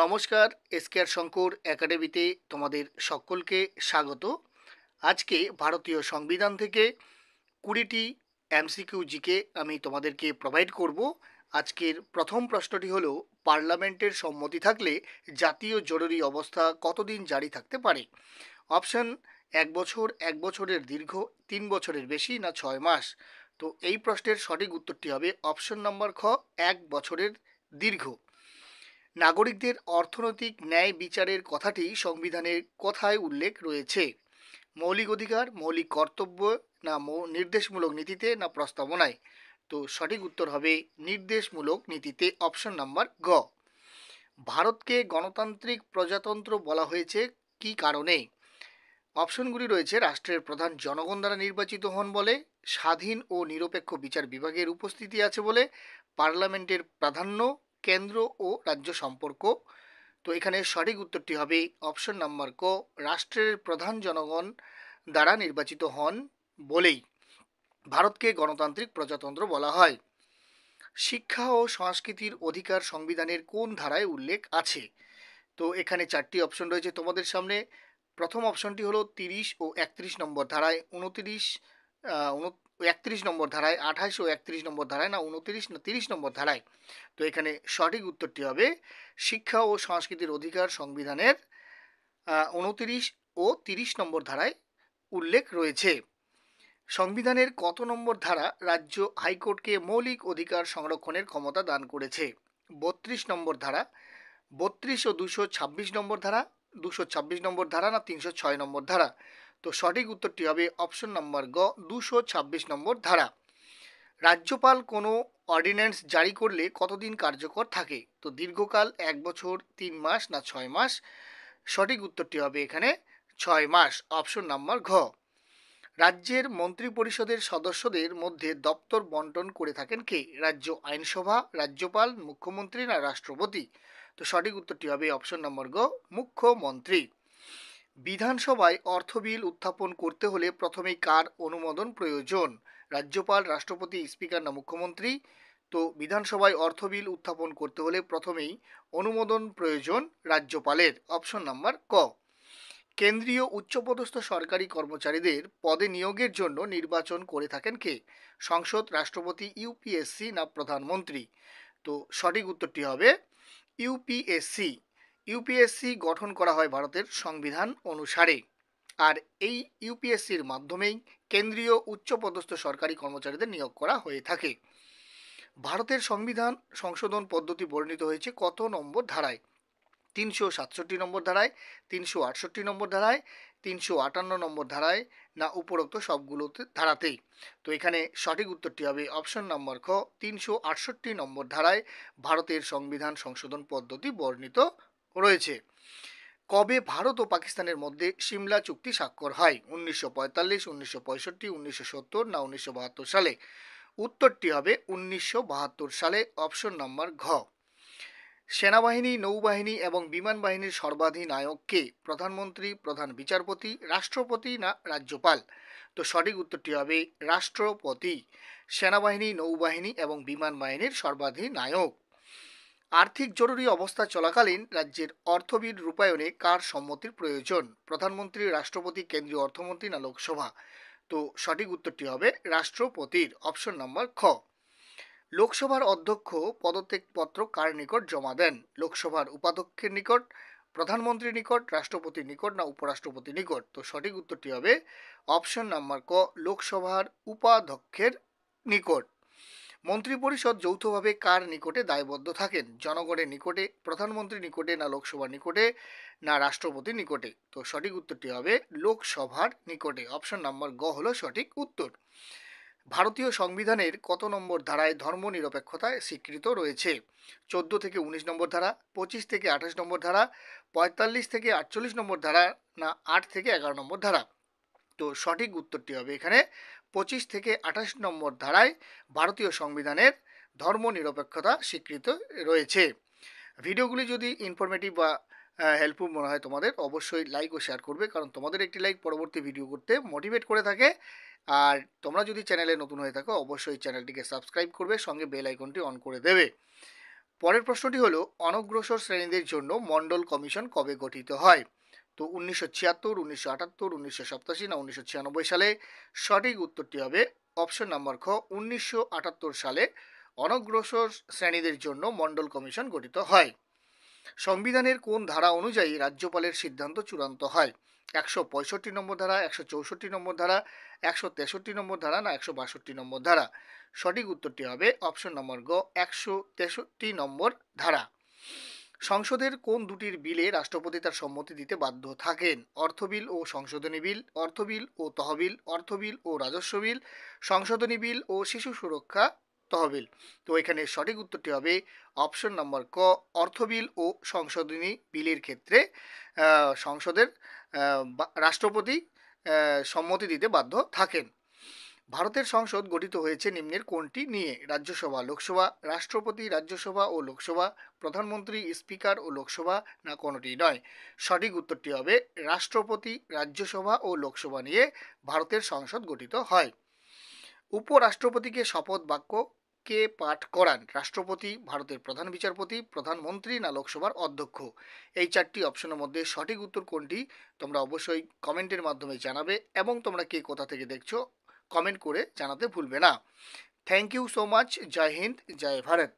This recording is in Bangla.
নমস্কার, এসকেআর শঙ্কর একাডেমিতে তোমাদের সকলকে স্বাগত। আজকে ভারতীয় সংবিধান থেকে 20টি এমসিকিউ জিকে আমি তোমাদেরকে প্রোভাইড করব। আজকের প্রথম প্রশ্নটি হলো, পার্লামেন্টের সম্মতি থাকলে জাতীয় জরুরি অবস্থা কতদিন জারি থাকতে পারে? অপশন: 1 বছর, 1 বছরের দীর্ঘ, 3 বছরের বেশি, না 6 মাস। তো এই প্রশ্নের সঠিক উত্তরটি হবে অপশন নম্বর খ, 1 বছরের দীর্ঘ। নাগরিকদের অর্থনৈতিক ন্যায় বিচারের কথাটি সংবিধানের কোথায় উল্লেখ রয়েছে? মৌলিক অধিকার, মৌলিক কর্তব্য, না নির্দেশমূলক নীতিতে, না প্রস্তাবনায়? তো সঠিক উত্তর হবে নির্দেশমূলক নীতিতে, অপশন নাম্বার গ। ভারতকে গণতান্ত্রিক প্রজাতন্ত্র বলা হয়েছে কি কারণে? অপশনগুলি রয়েছে: রাষ্ট্রের প্রধান জনগণ দ্বারা নির্বাচিত হন বলে, স্বাধীন ও নিরপেক্ষ বিচার বিভাগের উপস্থিতি আছে বলে, পার্লামেন্টের প্রাধান্য, কেন্দ্র ও রাজ্য সম্পর্ক। তো এখানে সঠিক উত্তরটি হবে অপশন নাম্বার ক, রাষ্ট্রের প্রধান জনগণ দ্বারা নির্বাচিত হন বলেই ভারতকে গণতান্ত্রিক প্রজাতন্ত্র বলা হয়। শিক্ষা ও সংস্কৃতির অধিকার সংবিধানের কোন ধারায় উল্লেখ আছে? তো এখানে 4টি অপশন রয়েছে তোমাদের সামনে। প্রথম অপশনটি হলো 30 ও 31 নম্বর ধারায়, 31 নম্বর ধারায়, 28 ও 31 নম্বর ধারায়, না 29 না 30 নম্বর ধারায়। তো এখানে সঠিক উত্তরটি হবে শিক্ষা ও সংস্কৃতির অধিকার সংবিধানের 29 ও 30 নম্বর ধারায় উল্লেখ রয়েছে। সংবিধানের কত নম্বর ধারা রাজ্য হাইকোর্টকে মৌলিক অধিকার সংরক্ষণের ক্ষমতা দান করেছে? 32 নম্বর ধারা, 32 ও 226 নম্বর ধারা, 226 নম্বর ধারা, না 306 নম্বর ধারা? তো সঠিক উত্তরটি হবে অপশন নাম্বার গ, 226 নম্বর ধারা। রাজ্যপাল কোনো অর্ডিন্যান্স জারি করলে কতদিন কার্যকর থাকে? তো দীর্ঘকাল, 1 বছর, 3 মাস, না 6 মাস? সঠিক উত্তরটি হবে এখানে 6 মাস, অপশন নাম্বার ঘ। রাজ্যের মন্ত্রিপরিষদের সদস্যদের মধ্যে দপ্তর বন্টন করে থাকেন কে? রাজ্য আইনসভা, রাজ্যপাল, মুখ্যমন্ত্রী, না রাষ্ট্রপতি? তো সঠিক উত্তরটি হবে অপশন নম্বর গ, মুখ্যমন্ত্রী। বিধানসভায় অর্থ বিল উত্থাপন করতে হলে প্রথমেই কার অনুমোদন প্রয়োজন? রাজ্যপাল, রাষ্ট্রপতি, স্পিকার, না মুখ্যমন্ত্রী? তো বিধানসভায় অর্থ বিল উত্থাপন করতে হলে প্রথমেই অনুমোদন প্রয়োজন রাজ্যপালের, অপশন নাম্বার ক। কেন্দ্রীয় উচ্চপদস্থ সরকারি কর্মচারীদের পদে নিয়োগের জন্য নির্বাচন করে থাকেন কে? সংসদ, রাষ্ট্রপতি, ইউপিএসসি, না প্রধানমন্ত্রী? তো সঠিক উত্তরটি হবে ইউপিএসসি। ইউপিএসসি গঠন করা হয় ভারতের সংবিধান অনুসারে। আর এই ইউপিএসসির মাধ্যমেই কেন্দ্রীয় উচ্চপদস্থ সরকারি কর্মচারীদের নিয়োগ করা হয়ে থাকে। ভারতের সংবিধান সংশোধন পদ্ধতি বর্ণিত হয়েছে কত নম্বর ধারায়? 367 নম্বর ধারায়, 368 নম্বর ধারায়, 358 নম্বর ধারায়, না উপরোক্ত সবগুলোতে ধারাতেই? তো এখানে সঠিক উত্তরটি হবে অপশন নম্বর খ, 368 নম্বর ধারায় ভারতের সংবিধান সংশোধন পদ্ধতি বর্ণিত রয়েছে। কবে ভারত ও পাকিস্তানের মধ্যে সিমলা চুক্তি স্বাক্ষর হয়? 1945, 1965, 1970, না 1972 সালে? উত্তরটি হবে 1972 সালে, অপশন নম্বর ঘ। সেনাবাহিনী, নৌবাহিনী এবং বিমান বাহিনীর সর্বাধিনায়ক কে? প্রধানমন্ত্রী, প্রধান বিচারপতি, রাষ্ট্রপতি, না রাজ্যপাল? তো সঠিক উত্তরটি হবে রাষ্ট্রপতি। সেনাবাহিনী, নৌবাহিনী এবং বিমান বাহিনীর সর্বাধিনায়ক। আর্থিক জরুরি অবস্থা চলাকালীন রাজ্যের অর্থবিল রূপায়ণে কার সম্মতির প্রয়োজন? প্রধানমন্ত্রী, রাষ্ট্রপতি, কেন্দ্রীয় অর্থমন্ত্রী, না লোকসভা? তো সঠিক উত্তরটি হবে রাষ্ট্রপতির, অপশন নাম্বার খ। লোকসভার অধ্যক্ষ পদত্যাগপত্র কার নিকট জমা দেন? লোকসভার উপাধ্যক্ষের নিকট, প্রধানমন্ত্রীর নিকট, রাষ্ট্রপতির নিকট, না উপরাষ্ট্রপতির নিকট? তো সঠিক উত্তরটি হবে অপশন নাম্বার ক, লোকসভার উপাধ্যক্ষের নিকট। মন্ত্রিপরিষদ যৌথভাবে কার নিকটে দায়বদ্ধ থাকেন? জনগণের নিকটে, প্রধানমন্ত্রীর নিকটে, না লোকসভার নিকটে, না রাষ্ট্রপতির নিকটে? তো সঠিক উত্তরটি হবে লোকসভার নিকটে, অপশন নাম্বার গ হলো সঠিক উত্তর। ভারতীয় সংবিধানের কত নম্বর ধারায় ধর্মনিরপেক্ষতায় স্বীকৃত রয়েছে? 14 থেকে 19 নম্বর ধারা, 25 থেকে 28 নম্বর ধারা, 45 থেকে 48 নম্বর ধারা, না 8 থেকে 11 নম্বর ধারা? তো সঠিক উত্তরটি হবে এখানে 25 থেকে 28 নম্বর ধারায় ভারতীয় সংবিধানের ধর্মনিরপেক্ষতা স্বীকৃত রয়েছে। ভিডিওগুলি যদি ইনফরমেটিভ বা হেল্পফুল মনে হয় তোমাদের, অবশ্যই লাইক ও শেয়ার করবে, কারণ তোমাদের একটি লাইক পরবর্তী ভিডিও করতে মোটিভেট করে থাকে। আর তোমরা যদি চ্যানেলে নতুন হয়ে থাকো, অবশ্যই চ্যানেলটিকে সাবস্ক্রাইব করবে, সঙ্গে বেল আইকনটি অন করে দেবে। পরের প্রশ্নটি হলো অনগ্রসর শ্রেণীদের জন্য মন্ডল কমিশন কবে গঠিত হয়? তো 1976, 1978, 1987 না 1996 সালে? সঠিক উত্তরটি হবে অপশন নাম্বার খ, 1978 সালে অনগ্রসর শ্রেণীদের জন্য মন্ডল কমিশন গঠিত হয়। সংবিধানের কোন ধারা অনুযায়ী রাজ্যপালের সিদ্ধান্ত চূড়ান্ত হয়? 165 নম্বর ধারা, 164 নম্বর ধারা, 163 নম্বর ধারা না 162 নম্বর ধারা? সঠিক উত্তরটি হবে অপশন নম্বর গ, 163 নম্বর ধারা। সংসদের কোন দুটির বিলে রাষ্ট্রপতি তার সম্মতি দিতে বাধ্য থাকেন? অর্থ বিল ও সংশোধনী বিল, অর্থ বিল ও তহবিল, অর্থ বিল ও রাজস্ব বিল, সংশোধনী বিল ও শিশু সুরক্ষা তহবিল? তো এখানে সঠিক উত্তরটি হবে অপশন নম্বর ক, অর্থ বিল ও সংশোধনী বিলের ক্ষেত্রে সংসদের রাষ্ট্রপতি সম্মতি দিতে বাধ্য থাকেন। ভারতের সংসদ গঠিত হয়েছে নিম্নের কোনটি নিয়ে? রাজ্যসভা, লোকসভা, রাষ্ট্রপতি, রাজ্যসভা ও লোকসভা, প্রধানমন্ত্রী, স্পিকার ও লোকসভা না কোনোটি নয়? সঠিক উত্তরটি হবে রাষ্ট্রপতি, রাজ্যসভা ও লোকসভা নিয়ে ভারতের সংসদ গঠিত হয়। উপরাষ্ট্রপতিকে শপথ বাক্য কে পাঠ করান? রাষ্ট্রপতি, ভারতের প্রধান বিচারপতি, প্রধানমন্ত্রী না লোকসভার অধ্যক্ষ? এই চারটি অপশনের মধ্যে সঠিক উত্তর কোনটি তোমরা অবশ্যই কমেন্টের মাধ্যমে জানাবে, এবং তোমরা কে কোথা থেকে দেখছো কমেন্ট করে জানাতে ভুলবে না। Thank you so much. জয় হিন্দ, জয় ভারত।